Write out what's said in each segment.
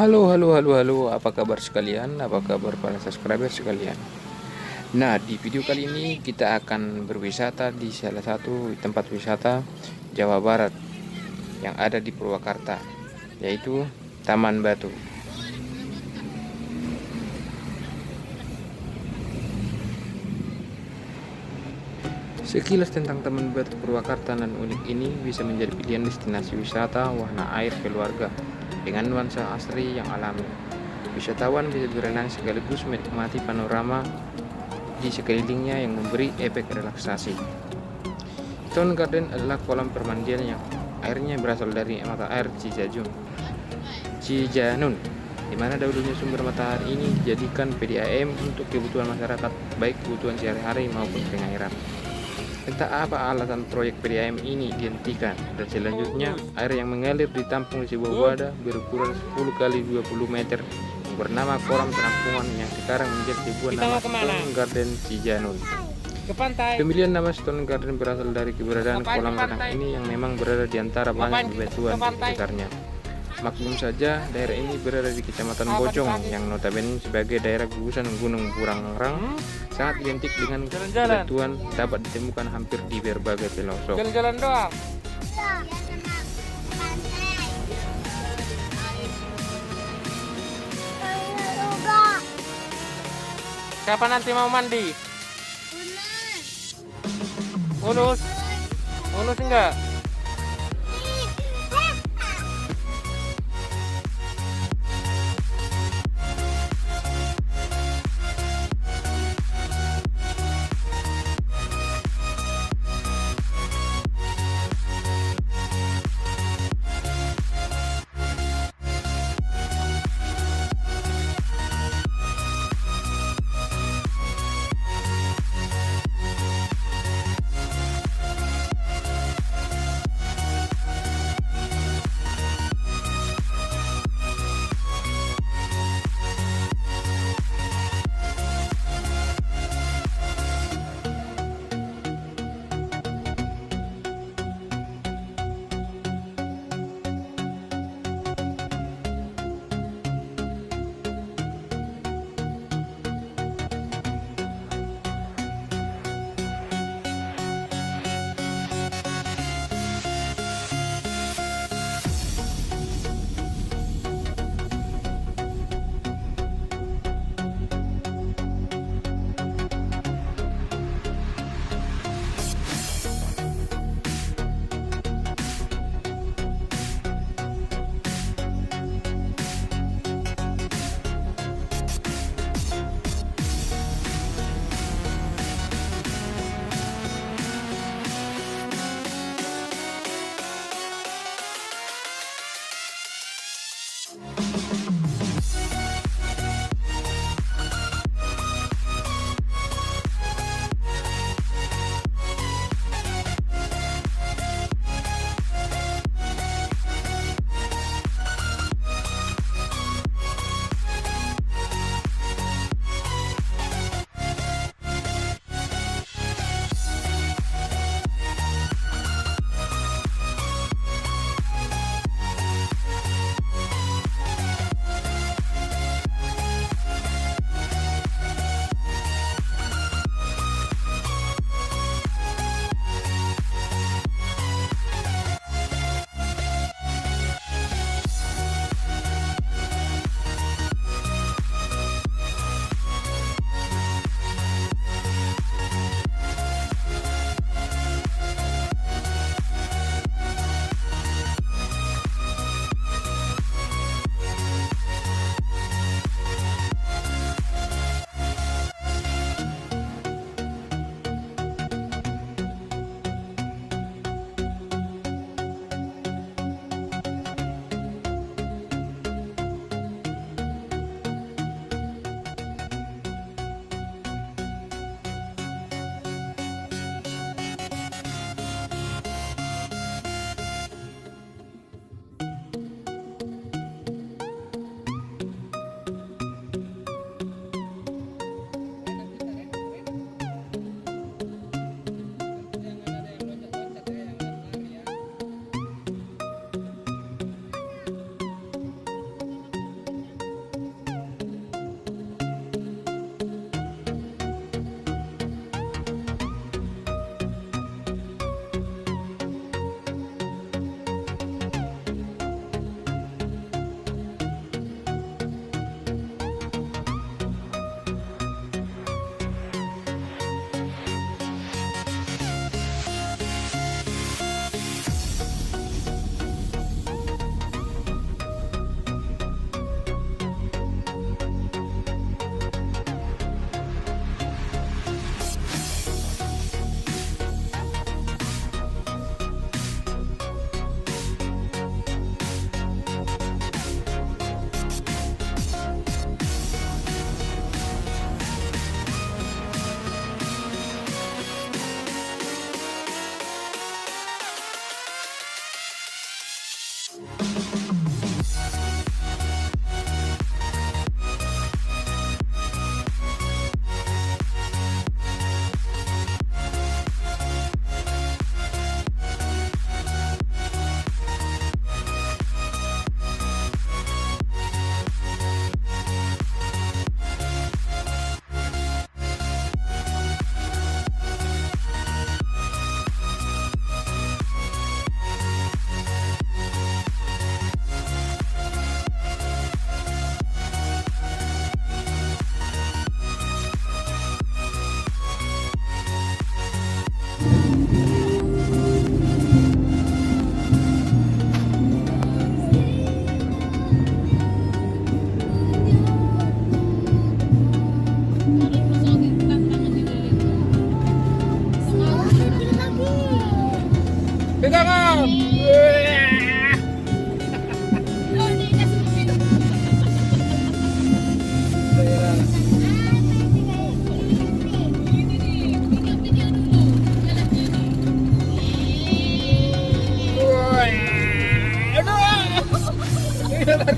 Halo, apa kabar sekalian? Apa kabar para subscriber sekalian? Nah, di video kali ini kita akan berwisata di salah satu tempat wisata Jawa Barat yang ada di Purwakarta, yaitu Taman Batu. Sekilas tentang Taman Batu Purwakarta dan unik ini bisa menjadi pilihan destinasi wisata warna air keluarga dengan nuansa asri yang alami. Wisatawan bisa berenang sekaligus menikmati panorama di sekelilingnya yang memberi efek relaksasi. Stone Garden adalah kolam pemandian yang airnya berasal dari mata air Cijanun, di mana dahulunya sumber matahari ini dijadikan PDAM untuk kebutuhan masyarakat, baik kebutuhan sehari-hari maupun pengairan. Entah apa alasan proyek PDAM ini dihentikan, dan selanjutnya air yang mengalir ditampung di sebuah wadah berukuran 10 kali 20 meter yang bernama kolam penampungan yang sekarang menjadi sebuah nama Stone Garden Cijanun. Pemilihan nama Stone Garden berasal dari keberadaan kolam renang ini yang memang berada di antara banyak bebatuan di sekitarnya. Maklum saja, daerah ini berada di Kecamatan Bojong yang notabene sebagai daerah gugusan Gunung Burangrang, sangat identik dengan bebatuan dapat ditemukan hampir di berbagai pelosok. Jalan-jalan doang. Siapa nanti mau mandi? Unus. Unus enggak?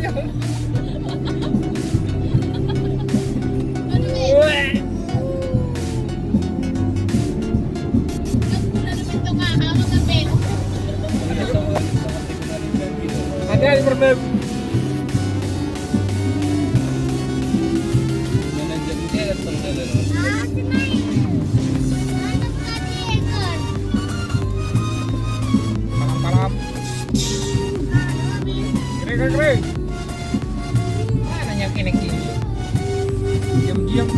Ada yang berbeda. Malam-malam. Kering. Mana yang kini? Diam-diam.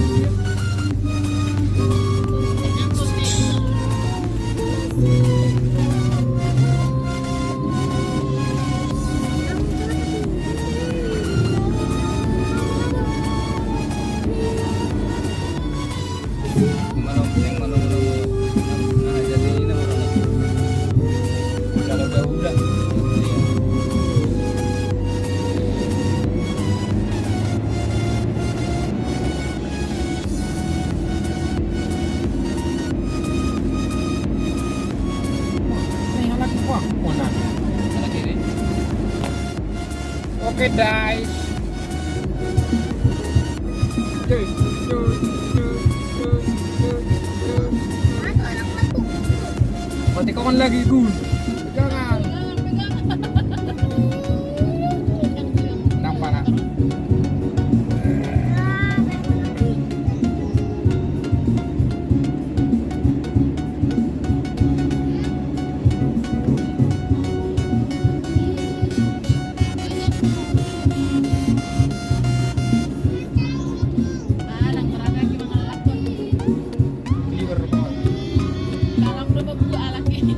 Oke guys. Berarti kawan lagi gue. Jangan. Nampak nak? Dalam berapa buku alak ini?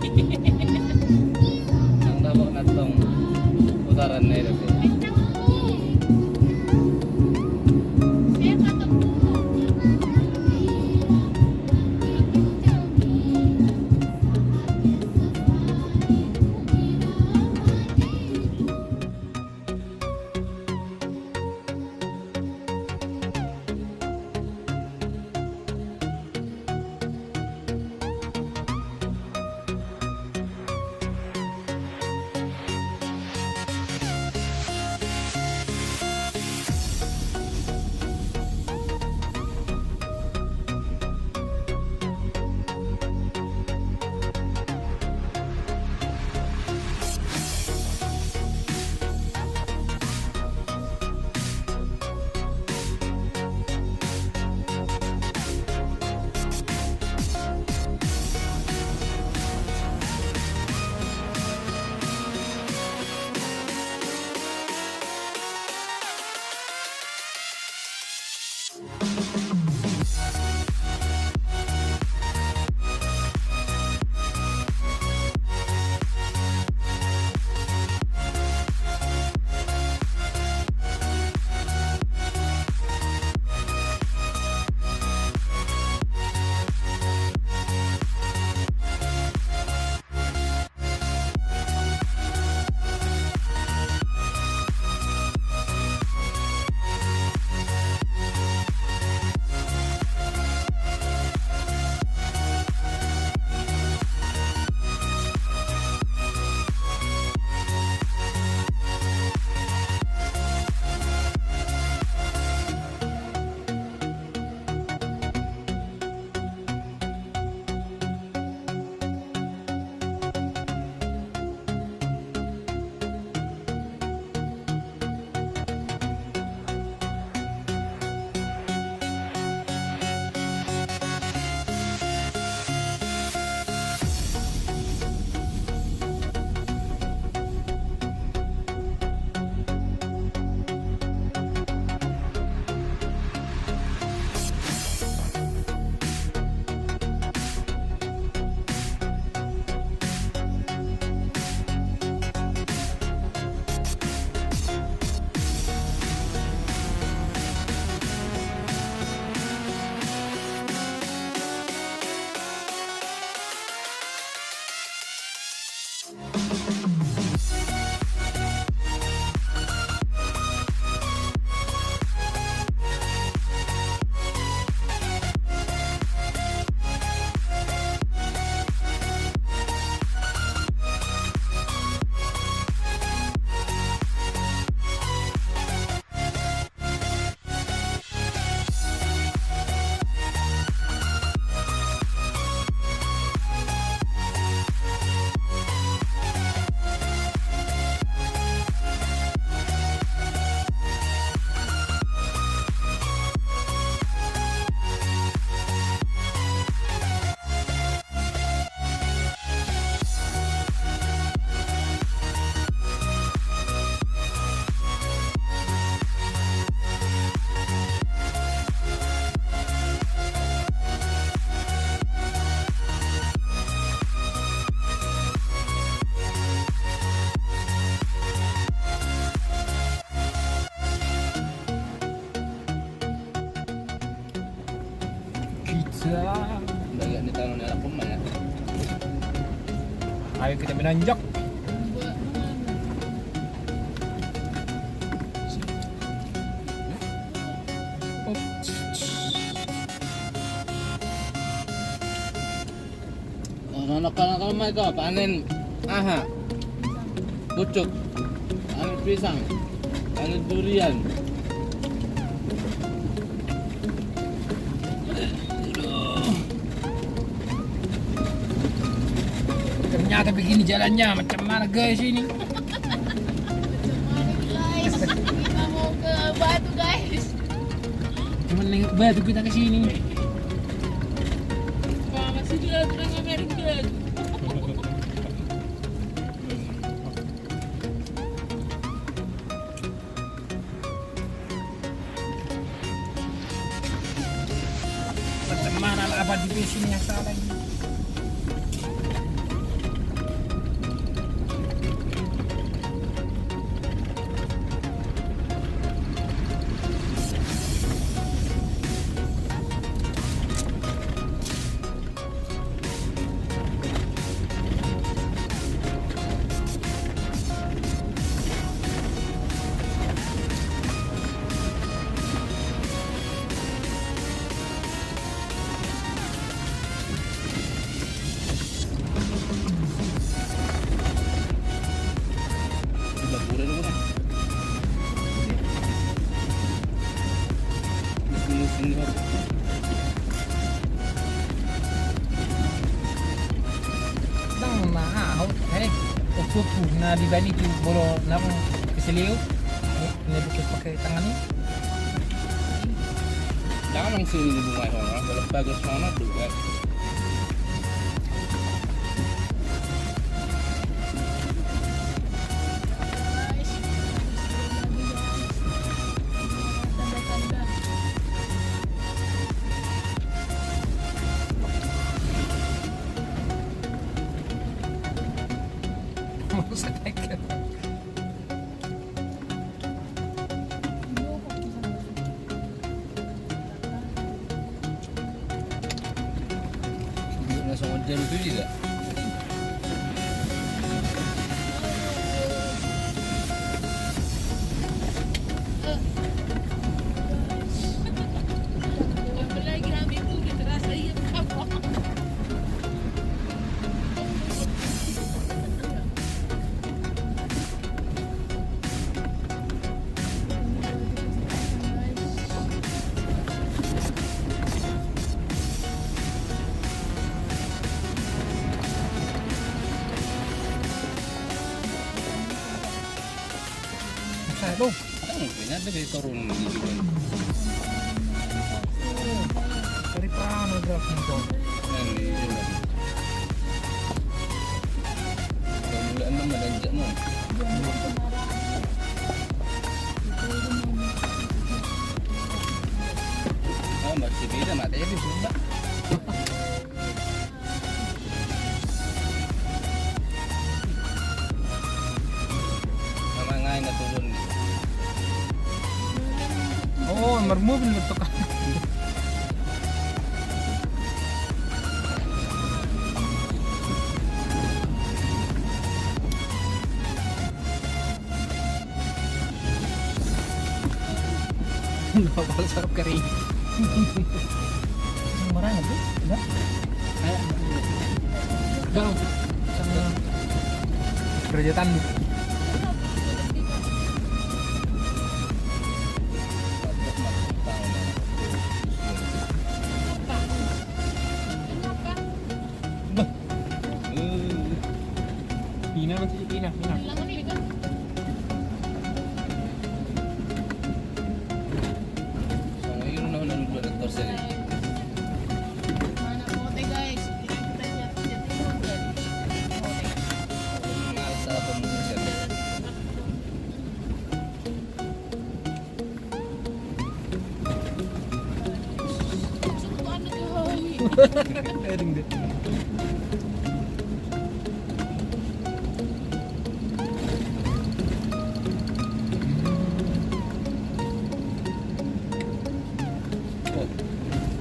Banyak di tangan anak pemain ya. Ayo kita menanjak. Anak-anak itu panen aha, pucuk, panen pisang, panen durian. Ternyata begini jalannya, macam mana guys ini? Guys, kita mau ke Batu guys. Cuma nengok batu kita ke sini. Wah, masih juga orang Amerika. Macam mana lah apa di sini yang salah ini? Na di bani tu bolo nang keseliu ini bukan pakai tangan ni. Jangan langsung di bunga orang, kalau bagus mana tuh kan. Guys, tanda-tanda. Saya tekan. Langsung jam itu juga. Apalagi kami itu udah terasa iya apa. Saya dong. Mungkin ada kayak turun gitu kan. Dari prana drop nih kok. Kan di jalan. Kemudian nama dan jalan. Ah, masih beda matanya di Sumba. Nama ngain na turun gitu. Oh, mermobil betul kan. Bakal sarap kering. Marah nggak tuh? Enggak? Enggak. Sama kerja tanduk. Pina masih pina. Bilangan nih kan. So ngayon na nanonood ng torsen. Mana mote guys? Kita lihat timur kan. Mote. Sa pamumusan. Suatu anak hai. Kering deh.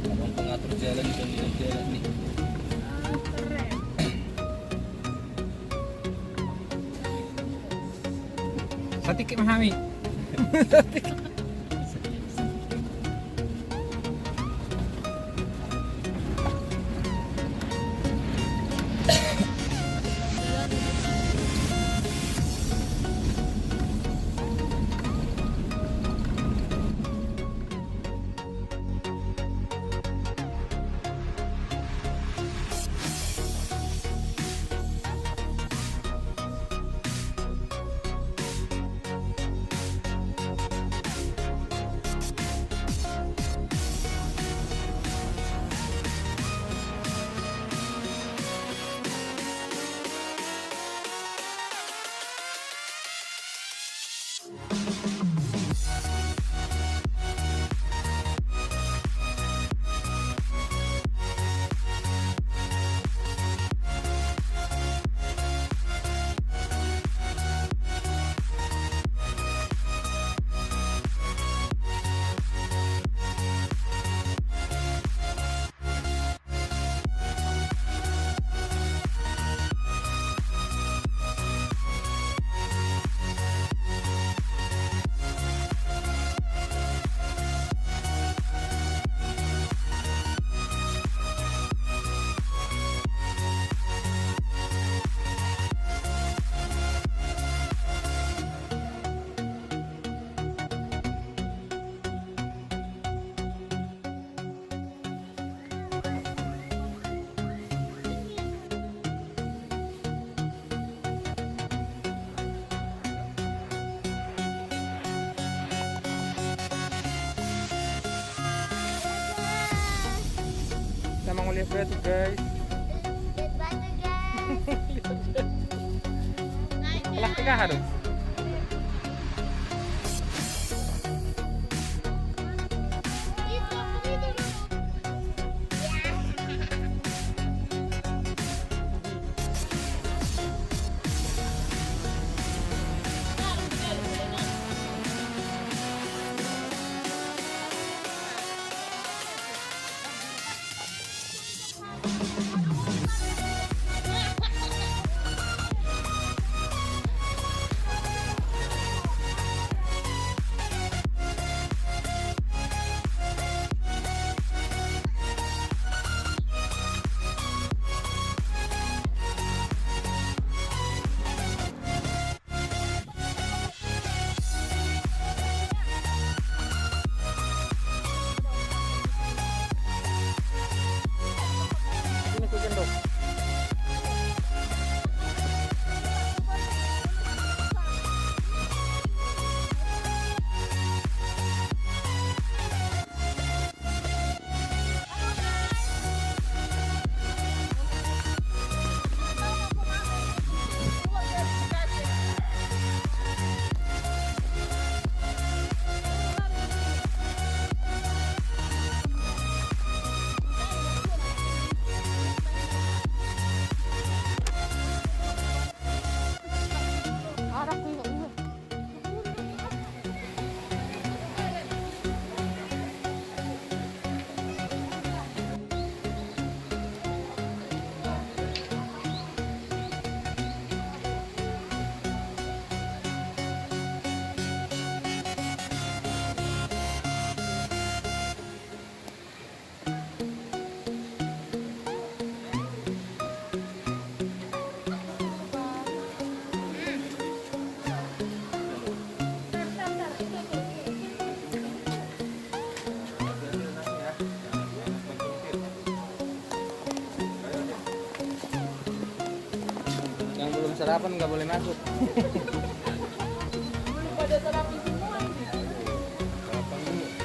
Abang pengatur jalan itu tiket memahami. Kita mau lihat batu guys. Belah tengah aduh. Sarapan nggak boleh masuk. Pada terapi semua ini. Sarapan dulu.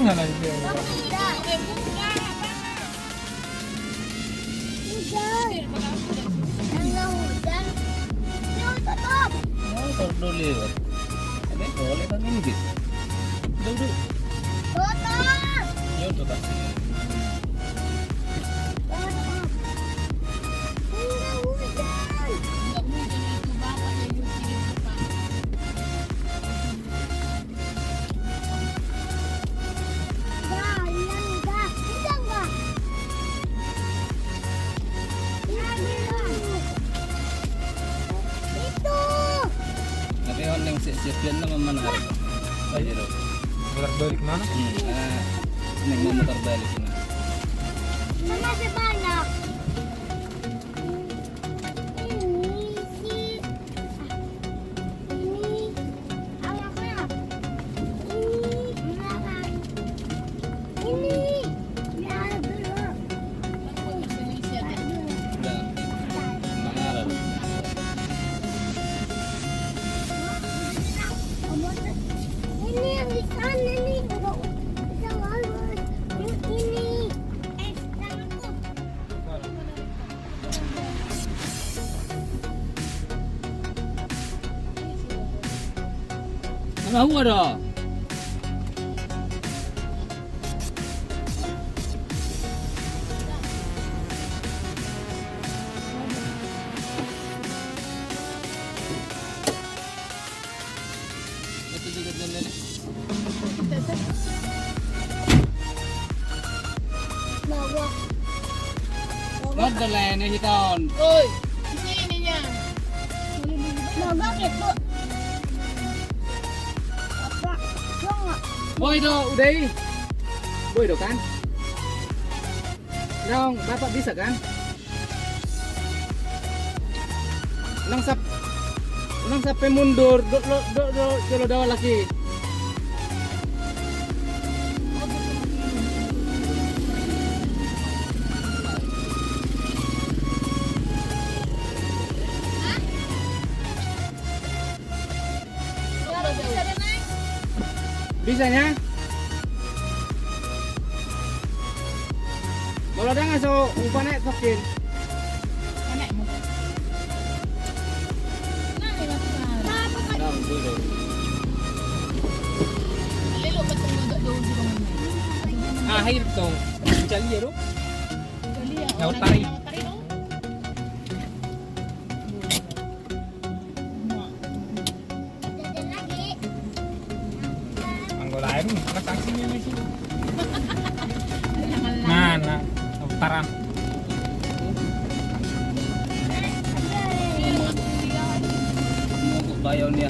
Nggak ada itu. Oh, kalau dulu lewat. Ada boleh kan ini gitu. Duduk. Ya udah kasih. Tapi orang yang siap-siapin nama mana hari? Ayo dong. Putar balik kemana? Neng mau muter balik ini. Masih banyak. Ini anaknya. Ini biar dulu. Udah. Mana ada? Ini yang di sana nih udah bisa lalu. Ini tanganku. Mana gua ada? Bawa. Ada lah ini hitam. Oi, sini niya. Bawa gitu. Apa? Lo nggak? Boy do, udah. Boy do kan? Dong, bapak bisa kan? Nang sampai mundur, do daw lagi. Bisanya? Kalau ada nggak so umpannya tokin. Dong, dulu. Lilo ba itong doon di ba mo? Akhir tong. Cali ya dong. Dali ah. Laut tarik. Jajan lagi. Anggolain, kas aksinya di sini. Mana? Putaran. Mau bayaw niya.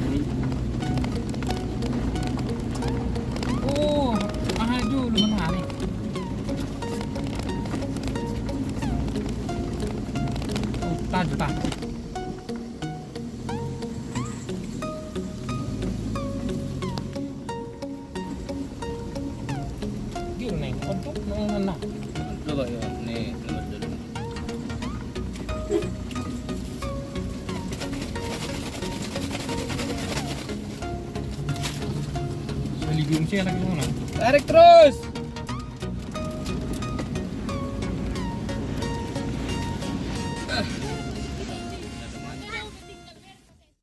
Oh, mahal dulu menarik. Oh, juta. Gila nih, untuk mana? Coba ya, nih nomor dulu. Beli belum sih lagi mana? Tarik terus.